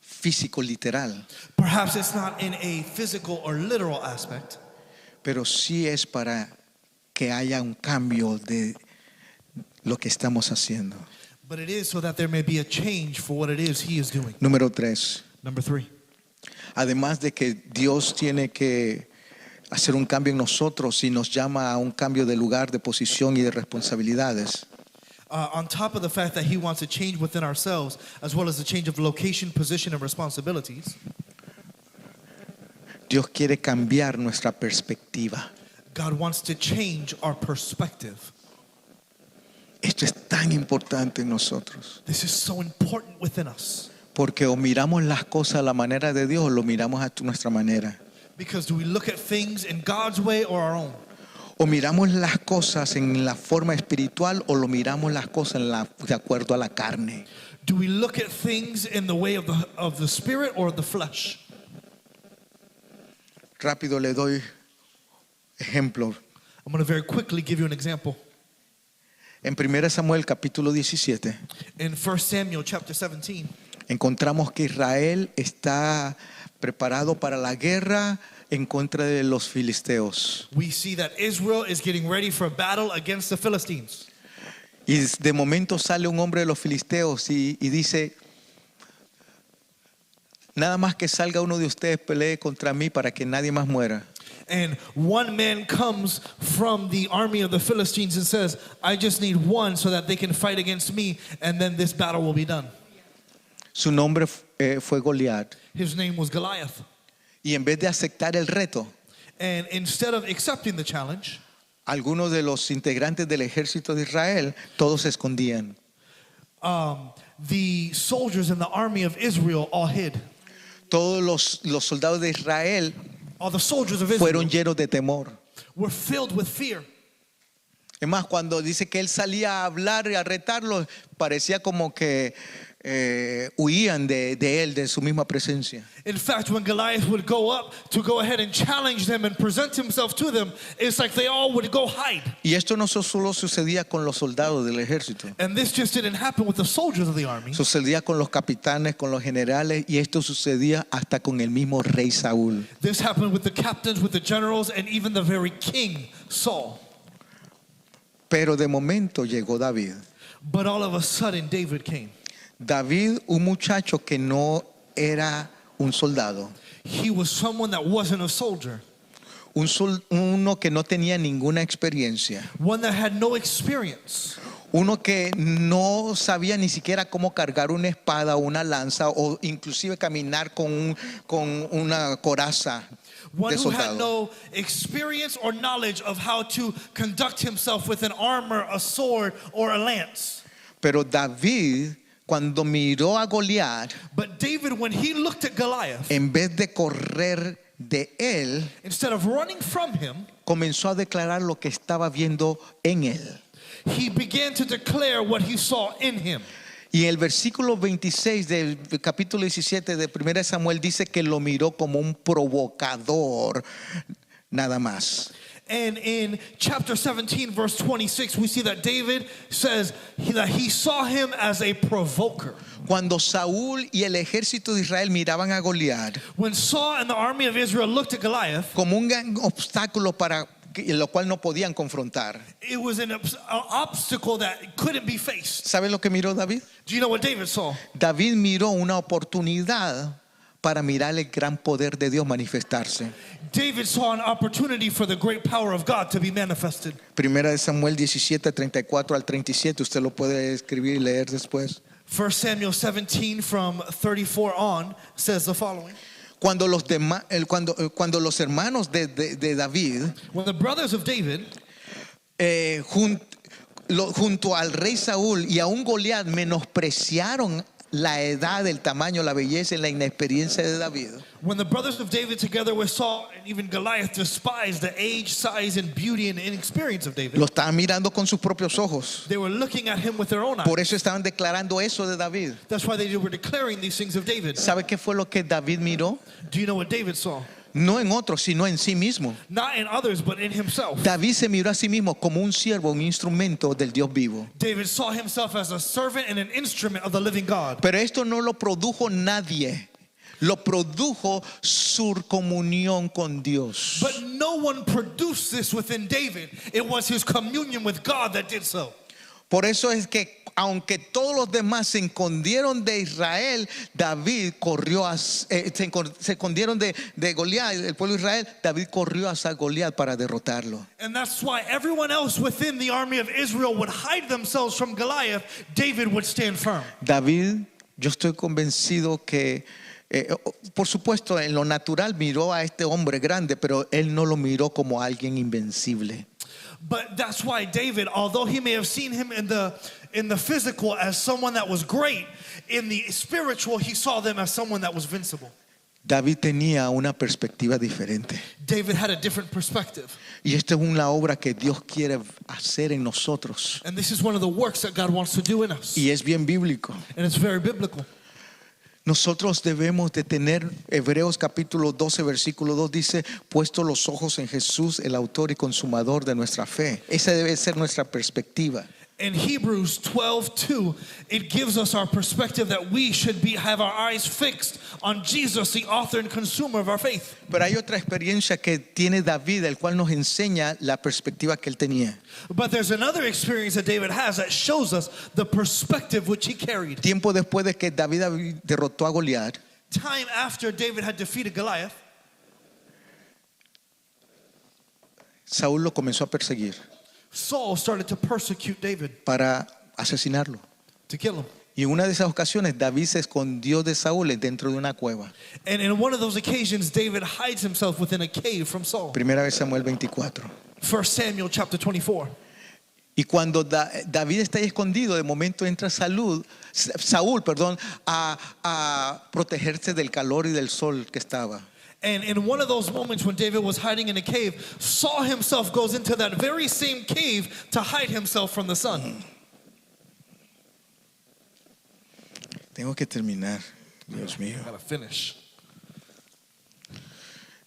físico literal, Perhaps it's not in a physical or literal aspect, pero sí es para que haya un cambio de lo que estamos haciendo. but it is so that there may be a change for what it is he is doing. Número 3. Number 3. Además de que Dios tiene que hacer un cambio en nosotros y nos llama a un cambio de lugar, de posición y de responsabilidades. On top of the fact that he wants a change within ourselves, as well as a change of location, position, and responsibilities, Dios quiere cambiar nuestra perspectiva. God wants to change our perspective. Esto es tan importante en nosotros, This is so important within us. porque o miramos las cosas a la manera de Dios o lo miramos a nuestra manera. Because do we look at things in God's way or our own? O miramos las cosas en la forma espiritual o lo miramos las cosas de acuerdo a la carne. Do we look at things in the way of the spirit or the flesh? Rápido le doy ejemplo. I'm going to very quickly give you an example. En 1 Samuel capítulo 17 In 1 Samuel chapter 17, encontramos que Israel está preparado para la guerra en contra de los filisteos. we see that Israel is getting ready for a battle against the Philistines. Y de momento sale un hombre de los filisteos y dice: nada más que salga uno de ustedes pelee contra mí para que nadie más muera. And one man comes from the army of the Philistines and says, I just need one so that they can fight against me, and then this battle will be done. Su nombre fue Goliat. His name was Goliath. Y en vez de aceptar el reto, And instead of accepting the challenge, algunos de los integrantes del ejército de Israel, todos se escondían. the soldiers in the army of Israel all hid. Todos los soldados de Israel All the soldiers of Israel fueron llenos de temor. were filled with fear. Es más, cuando dice que él salía a hablar y a retarlos, parecía como que huían de él, de su misma presencia. In fact, when Goliath would go up to go ahead and challenge them and present himself to them, it's like they all would go hide. Y esto no solo sucedía con los soldados del ejército. And this just didn't happen with the soldiers of the army. Sucedía con los capitanes, con los generales, y esto sucedía hasta con el mismo rey Saúl. This happened with the captains, with the generals, and even the very king, Saul. Pero de momento llegó David. But all of a sudden, David came. David, un muchacho que no era un soldado, He was someone that wasn't a soldier. uno que no tenía ninguna experiencia, one that had no experience, uno que no sabía ni siquiera cómo cargar una espada o una lanza o inclusive caminar con una coraza one de who had soldado. no experience or knowledge of how to conduct himself with an armor, a sword, or a lance. Pero David, cuando miró a Goliat, But David, when he looked at Goliath, en vez de correr de él, instead of running from him, comenzó a declarar lo que estaba viendo en él. he began to declare what he saw in him. Y el versículo 26 del capítulo 17 de 1 Samuel dice que lo miró como un provocador, nada más. And in chapter 17, verse 26, we see that David says that he saw him as a provoker. Cuando Saúl y el ejército de Israel miraban a Goliat When Saul and the army of Israel looked at Goliath, como un gran obstáculo para lo cual no podían confrontar, it was an obstacle that couldn't be faced. ¿sabe lo que miró David? Do you know what David saw? David miró una oportunidad para mirar el gran poder de Dios manifestarse. David saw an opportunity for the great power of God to be manifested. Primera de Samuel 17, 34 al 37, usted lo puede escribir y leer después. 1 Samuel 17 from 34 on says the following. Cuando los hermanos de David, When the brothers of David, junto al rey Saúl y a un Goliat, menospreciaron la edad, el tamaño, la belleza y la inexperiencia de David, when the brothers of David together with Saul and even Goliath despised the age, size, and beauty and inexperience of David, lo estaban mirando con sus propios ojos. they were looking at him with their own eyes. Por eso estaban declarando eso de David. That's why they were declaring these things of David. ¿Sabe qué fue lo que David miró? Do you know what David saw? No en otros, sino en sí mismo. Not in others, but in himself. David se miró a sí mismo como un siervo, un instrumento del Dios vivo. David saw himself as a servant and an instrument of the living God. Pero esto no lo produjo nadie. Lo produjo su comunión con Dios. But no one produced this within David. It was his communion with God that did so. Por eso es que aunque todos los demás se escondieron de Israel, David corrió se escondieron de Goliat, el pueblo de Israel, David corrió hacia Goliat para derrotarlo. And that's why everyone else within the army of Israel would hide themselves from Goliath. David would stand firm. David, yo estoy convencido que por supuesto en lo natural miró a este hombre grande, pero él no lo miró como alguien invencible. But that's why David, although he may have seen him in the physical as someone that was great, in the spiritual he saw them as someone that was invincible. David tenía una perspectiva diferente. David had a different perspective. Y esta es una obra que Dios quiere hacer en nosotros. And this is one of the works that God wants to do in us. Y es bien bíblico. And it's very biblical. Nosotros debemos de tener, Hebreos capítulo 12 versículo 2 dice, puesto los ojos en Jesús, el autor y consumador de nuestra fe. Esa debe ser nuestra perspectiva. In Hebrews 12:2, it gives us our perspective that we should have our eyes fixed on Jesus, the author and consumer of our faith. Pero hay otra experiencia que tiene David, el cual nos enseña la perspectiva que él tenía. But there's another experience that David has that shows us the perspective which he carried. Tiempo después de que David derrotó a Goliat, Time after David had defeated Goliath, Saúl lo comenzó a perseguir Saul started to persecute David, para asesinarlo. to kill him. Y en una de esas ocasiones David se escondió de Saúl dentro de una cueva. And in one of those occasions, David hides himself within a cave from Saul. Primera vez Samuel 24. 1 Samuel chapter 24. Y cuando David está ahí escondido, de momento entra Saúl, a protegerse del calor y del sol que estaba. And in one of those moments when David was hiding in a cave, Saul himself goes into that very same cave to hide himself from the sun. Tengo que terminar, Dios mío. I gotta finish.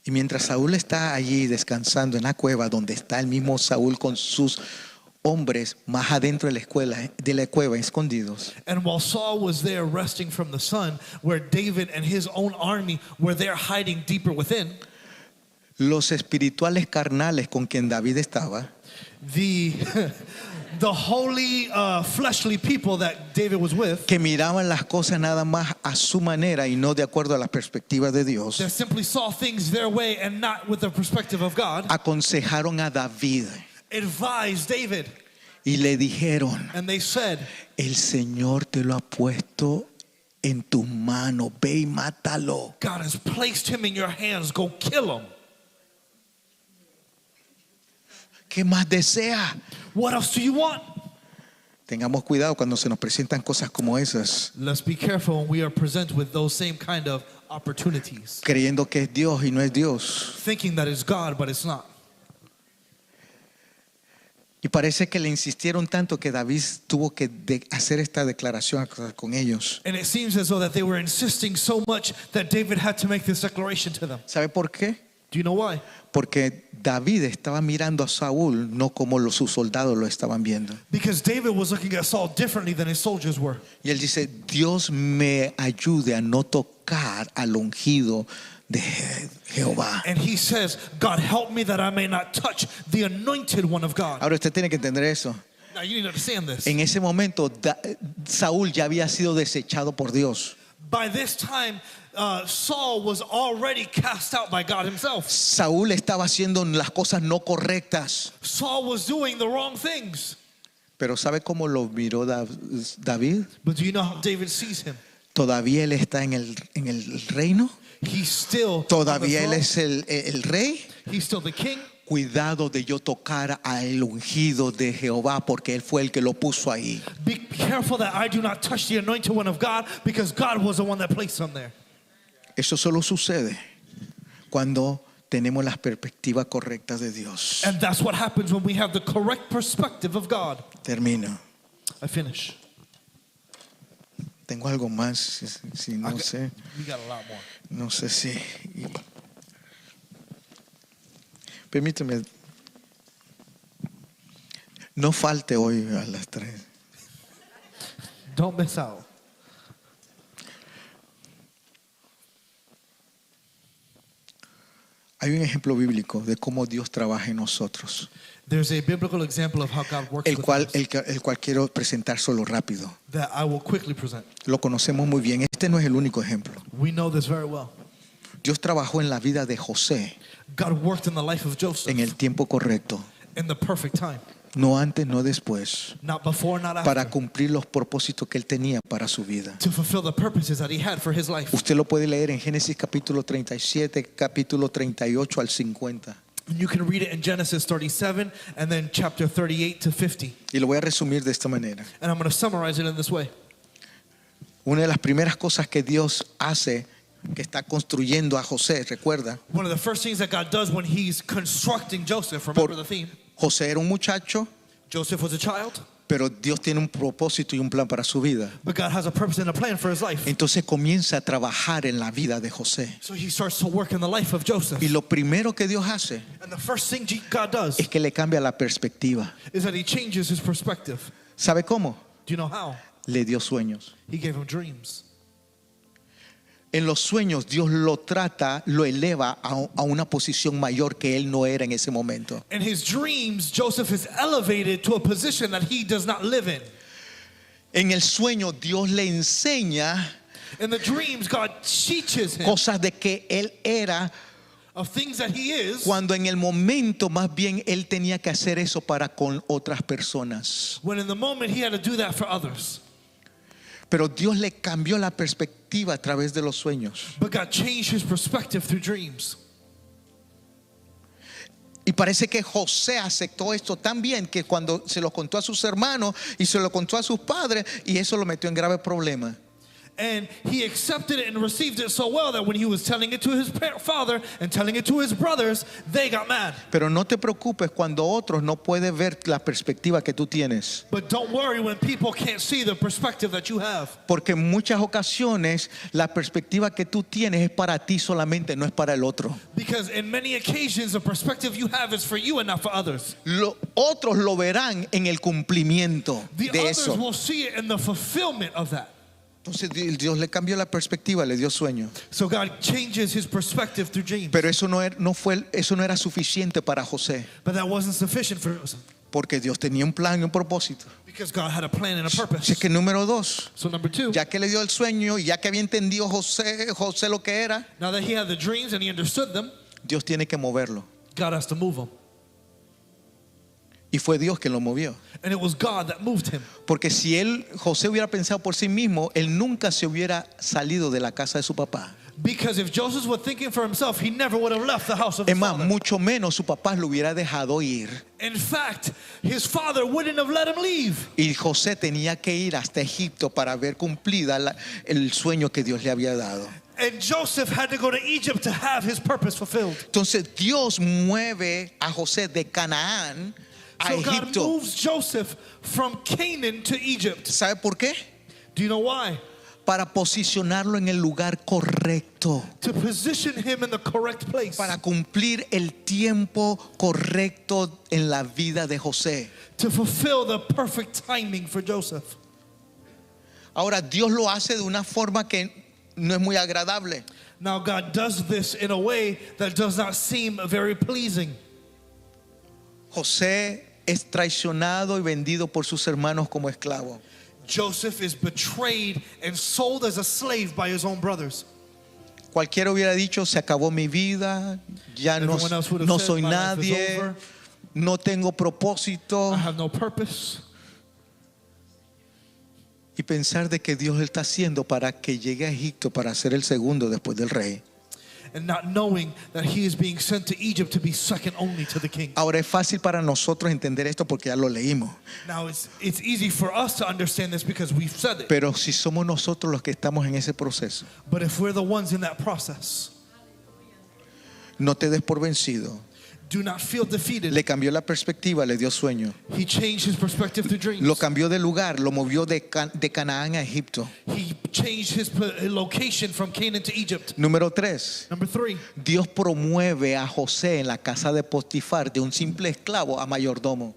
Y mientras Saúl está allí descansando en la cueva, donde está el mismo Saúl con sus hombres más adentro de la cueva escondidos, And while Saul was there resting from the sun, where David and his own army were there hiding deeper within, los espirituales carnales con quien David estaba the the holy fleshly people that David was with, que miraban las cosas nada más a su manera y no de acuerdo a la perspectiva de Dios, that simply saw things their way and not with the perspective of God, aconsejaron a David advised David, y le dijeron: and they said, el Señor te lo ha puesto en tus manos, ve y mátalo. God has placed him in your hands, go kill him. ¿Qué más desea? What else do you want? Tengamos cuidado cuando se nos presentan cosas como esas, Let's be careful when we are presented with those same kind of opportunities, creyendo que es Dios y no es Dios. thinking that it's God, but it's not. Y parece que le insistieron tanto que David tuvo que hacer esta declaración con ellos. And it seems as though that they were insisting so much that David had to make this declaration to them. ¿Sabe por qué? Do you know why? Porque David estaba mirando a Saúl no como sus soldados lo estaban viendo. Because David was looking at Saul differently than his soldiers were. Y él dice: Dios me ayude a no tocar al ungido de Jehová. And he says, God help me that I may not touch the anointed one of God. Ahora usted tiene que entender eso. Now you need to understand this. En ese momento Saúl ya había sido desechado por Dios. By this time, Saul was already cast out by God himself. Saúl estaba haciendo las cosas no correctas. Saul was doing the wrong things. Pero ¿sabe cómo lo miró David? But do you know how David sees him? Todavía él está en el reino. He's still Todavía on él the throne. es el rey. He's still the king. Cuidado de yo tocar al ungido de Jehová, porque él fue el que lo puso ahí. Be careful that I do not touch the anointed one of God, because God was the one that placed him there. Eso solo sucede cuando tenemos las perspectivas correctas de Dios. And that's what happens when we have the correct perspective of God. Termino. I finish. Tengo algo más, si no sé. We got a lot more. No sé si. Permíteme. No falte hoy a las 3. Don't miss out. Hay un ejemplo bíblico de cómo Dios trabaja en nosotros, There's a biblical example of how God works el with cual us quiero presentar solo rápido. that I will quickly present. Lo conocemos muy bien. Este no es el único ejemplo. We know this very well. Dios trabajó en la vida de José God worked in the life of Joseph en el tiempo correcto, in the perfect time. no antes, no después, Not before, not after. para cumplir los propósitos que él tenía para su vida. To fulfill the purposes that he had for his life. Usted lo puede leer en Génesis capítulo 37, capítulo 38 al 50. And you can read it in Genesis 37 and then chapter 38 to 50. Y lo voy a resumir de esta manera. And I'm going to summarize it in this way. Una de las primeras cosas que Dios hace, que está construyendo a José, recuerda, One of the first things that God does when he's constructing Joseph, remember the theme? José era un muchacho, Joseph was a child, pero Dios tiene un propósito y un plan para su vida. but God has a purpose and a plan for his life. Entonces comienza a trabajar en la vida de José. So he starts to work in the life of Joseph. Y lo primero que Dios hace And the first thing God does es que le cambia la perspectiva. is that he changes his perspective. ¿Sabe cómo? Do you know how? Le dio sueños. He gave him dreams. En los sueños Dios lo trata, lo eleva a una posición mayor que él no era en ese momento. In his dreams, Joseph is elevated to a position that he does not live in. En el sueño Dios le enseña In the dreams, God teaches him cosas de que él era, of things that he is, cuando en el momento más bien él tenía que hacer eso para con otras personas. when in the moment he had to do that for others. Pero Dios le cambió la perspectiva a través de los sueños. But God changed his perspective through dreams. Y parece que José aceptó esto tan bien que cuando se lo contó a sus hermanos y se lo contó a sus padres, y eso lo metió en grave problema. And he accepted it and received it so well that when he was telling it to his father and telling it to his brothers, they got mad. Pero no te preocupes cuando otros no pueden ver la perspectiva que tú tienes, But don't worry when people can't see the perspective that you have. porque en muchas ocasiones la perspectiva que tú tienes es para ti solamente, no es para el otro. Because in many occasions, the perspective you have is for you and not for others. Otros lo verán en el cumplimiento The de others eso. will see it in the fulfillment of that. Entonces Dios le cambió la perspectiva, le dio sueño. So God changes his perspective through dreams. Pero eso no era suficiente para José, But that wasn't sufficient for Joseph. porque Dios tenía un plan y un propósito. Because God had a plan and a purpose. Así que número 2, So number 2, ya que le dio el sueño y ya que había entendido José lo que era, now that he had the dreams and he understood them, Dios tiene que moverlo. God has to move him. Y fue Dios quien lo movió. And it was God that moved him. Porque si José hubiera pensado por sí mismo, él nunca se hubiera salido de la casa de su papá. Because if Joseph was thinking for himself, he never would have left the house of Es his más, father. mucho menos su papá lo hubiera dejado ir. In fact, his father wouldn't have let him leave. Y José tenía que ir hasta Egipto para ver cumplida el sueño que Dios le había dado. And Joseph had to go to Egypt to have his purpose fulfilled. Entonces Dios mueve a José de Canaán a So God Egipto. moves Joseph from Canaan to Egypt. ¿Sabe por qué? Do you know why? Para posicionarlo en el lugar correcto, To position him in the correct place. para cumplir el tiempo correcto en la vida de José. To fulfill the perfect timing for Joseph. Ahora Dios lo hace de una forma que no es muy agradable. Now God does this in a way that does not seem very pleasing. José es traicionado y vendido por sus hermanos como esclavo. Joseph is betrayed and sold as a slave by his own brothers. Cualquiera hubiera dicho, se acabó mi vida, ya no, Everyone else would have no said, soy "My life is nadie, over. no tengo propósito. I have no purpose." Y pensar de que Dios está haciendo para que llegue a Egipto para ser el segundo después del rey. And not knowing that he is being sent to Egypt to be second only to the king. Ahora es fácil para nosotros entender esto porque ya lo leímos. Now it's easy for us to understand this because we've said it. Pero si somos nosotros los que estamos en ese proceso, But if we're the ones in that process, no te des por vencido. do not feel defeated. Le cambió la perspectiva, le dio sueño. He changed his perspective through dreams. Lo cambió de lugar, lo movió de Canaán a Egipto. He changed his location from Canaan to Egypt. Número 3. Number 3, Dios promueve a José en la casa de Potifar de un simple esclavo a mayordomo.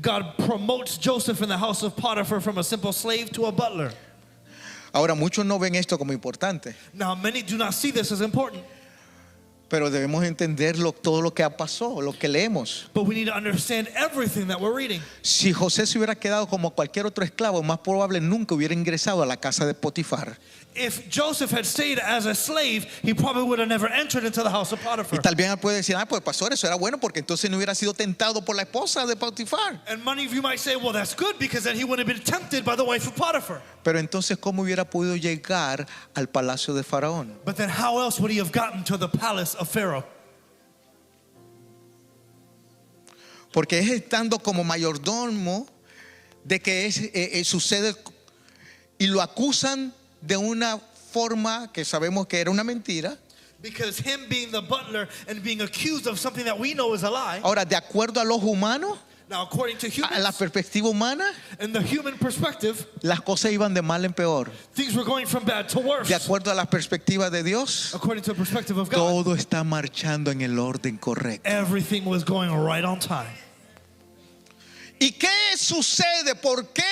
God promotes Joseph in the house of Potiphar from a simple slave to a butler. Ahora muchos no ven esto como importante, Now many do not see this as important, pero debemos entender todo lo que ha pasado, lo que leemos. but we need to understand everything that we're reading. Si José se hubiera quedado como cualquier otro esclavo, más probable nunca hubiera ingresado a la casa de Potifar. If Joseph had stayed as a slave, he probably would have never entered into the house of Y Potiphar. tal vez él puede decir, pues pastor, eso era bueno porque entonces no hubiera sido tentado por la esposa de Potifar. And many of you might say, well, that's good because then he would have been tempted by the wife of Potiphar. Pero entonces, ¿cómo hubiera podido llegar al palacio de Faraón? But then how else would he have gotten to the palace of Pharaoh? Porque es estando como mayordomo de que sucede y lo acusan de una forma que sabemos que era una mentira. Because him being the butler and being accused of something that we know is a lie. Ahora, de acuerdo a los humanos, Now, according to a la humans, perspectiva humana, in the human perspective, las cosas iban de mal en peor. things were going from bad to worse. De acuerdo a la perspectiva de Dios, According to the perspective of God, todo está marchando en el orden correcto. everything was going right on time. ¿Y qué sucede? ¿Por qué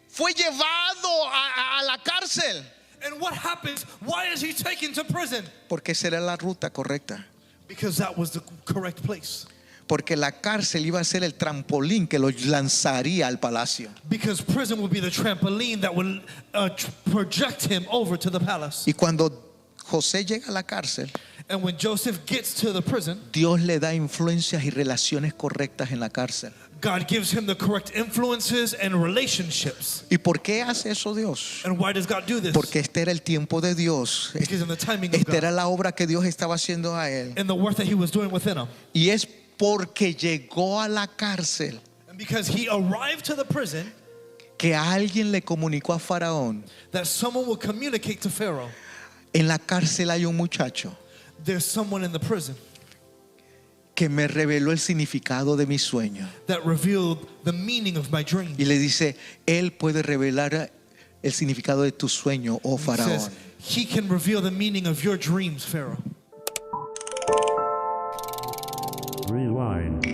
fue llevado a la cárcel? And what happens? Why is he taken to prison? Porque esa era la ruta correcta. Because that was the correct place. Porque la cárcel iba a ser el trampolín que lo lanzaría al palacio. Because prison would be the trampoline that would project him over to the palace. Y cuando José llega a la cárcel, And when Joseph gets to the prison, Dios le da influencias y relaciones correctas en la cárcel. God gives him the correct influences and relationships. ¿Y por qué hace eso Dios? And why does God do this? Porque este era el tiempo de Dios. Because in the timing of Esta era God la obra que Dios estaba haciendo a él. and the work that he was doing within him. Y es porque llegó a la cárcel And because he arrived to the prison, que alguien le comunicó a Faraón. that someone will communicate to Pharaoh, En la cárcel hay un muchacho there's someone in the prison que me reveló el significado de mi sueño. that revealed the meaning of my dream. Y le dice, él puede revelar el significado de tu sueño, oh He Faraón. says, he can reveal the meaning of your dreams, Pharaoh. Rewind.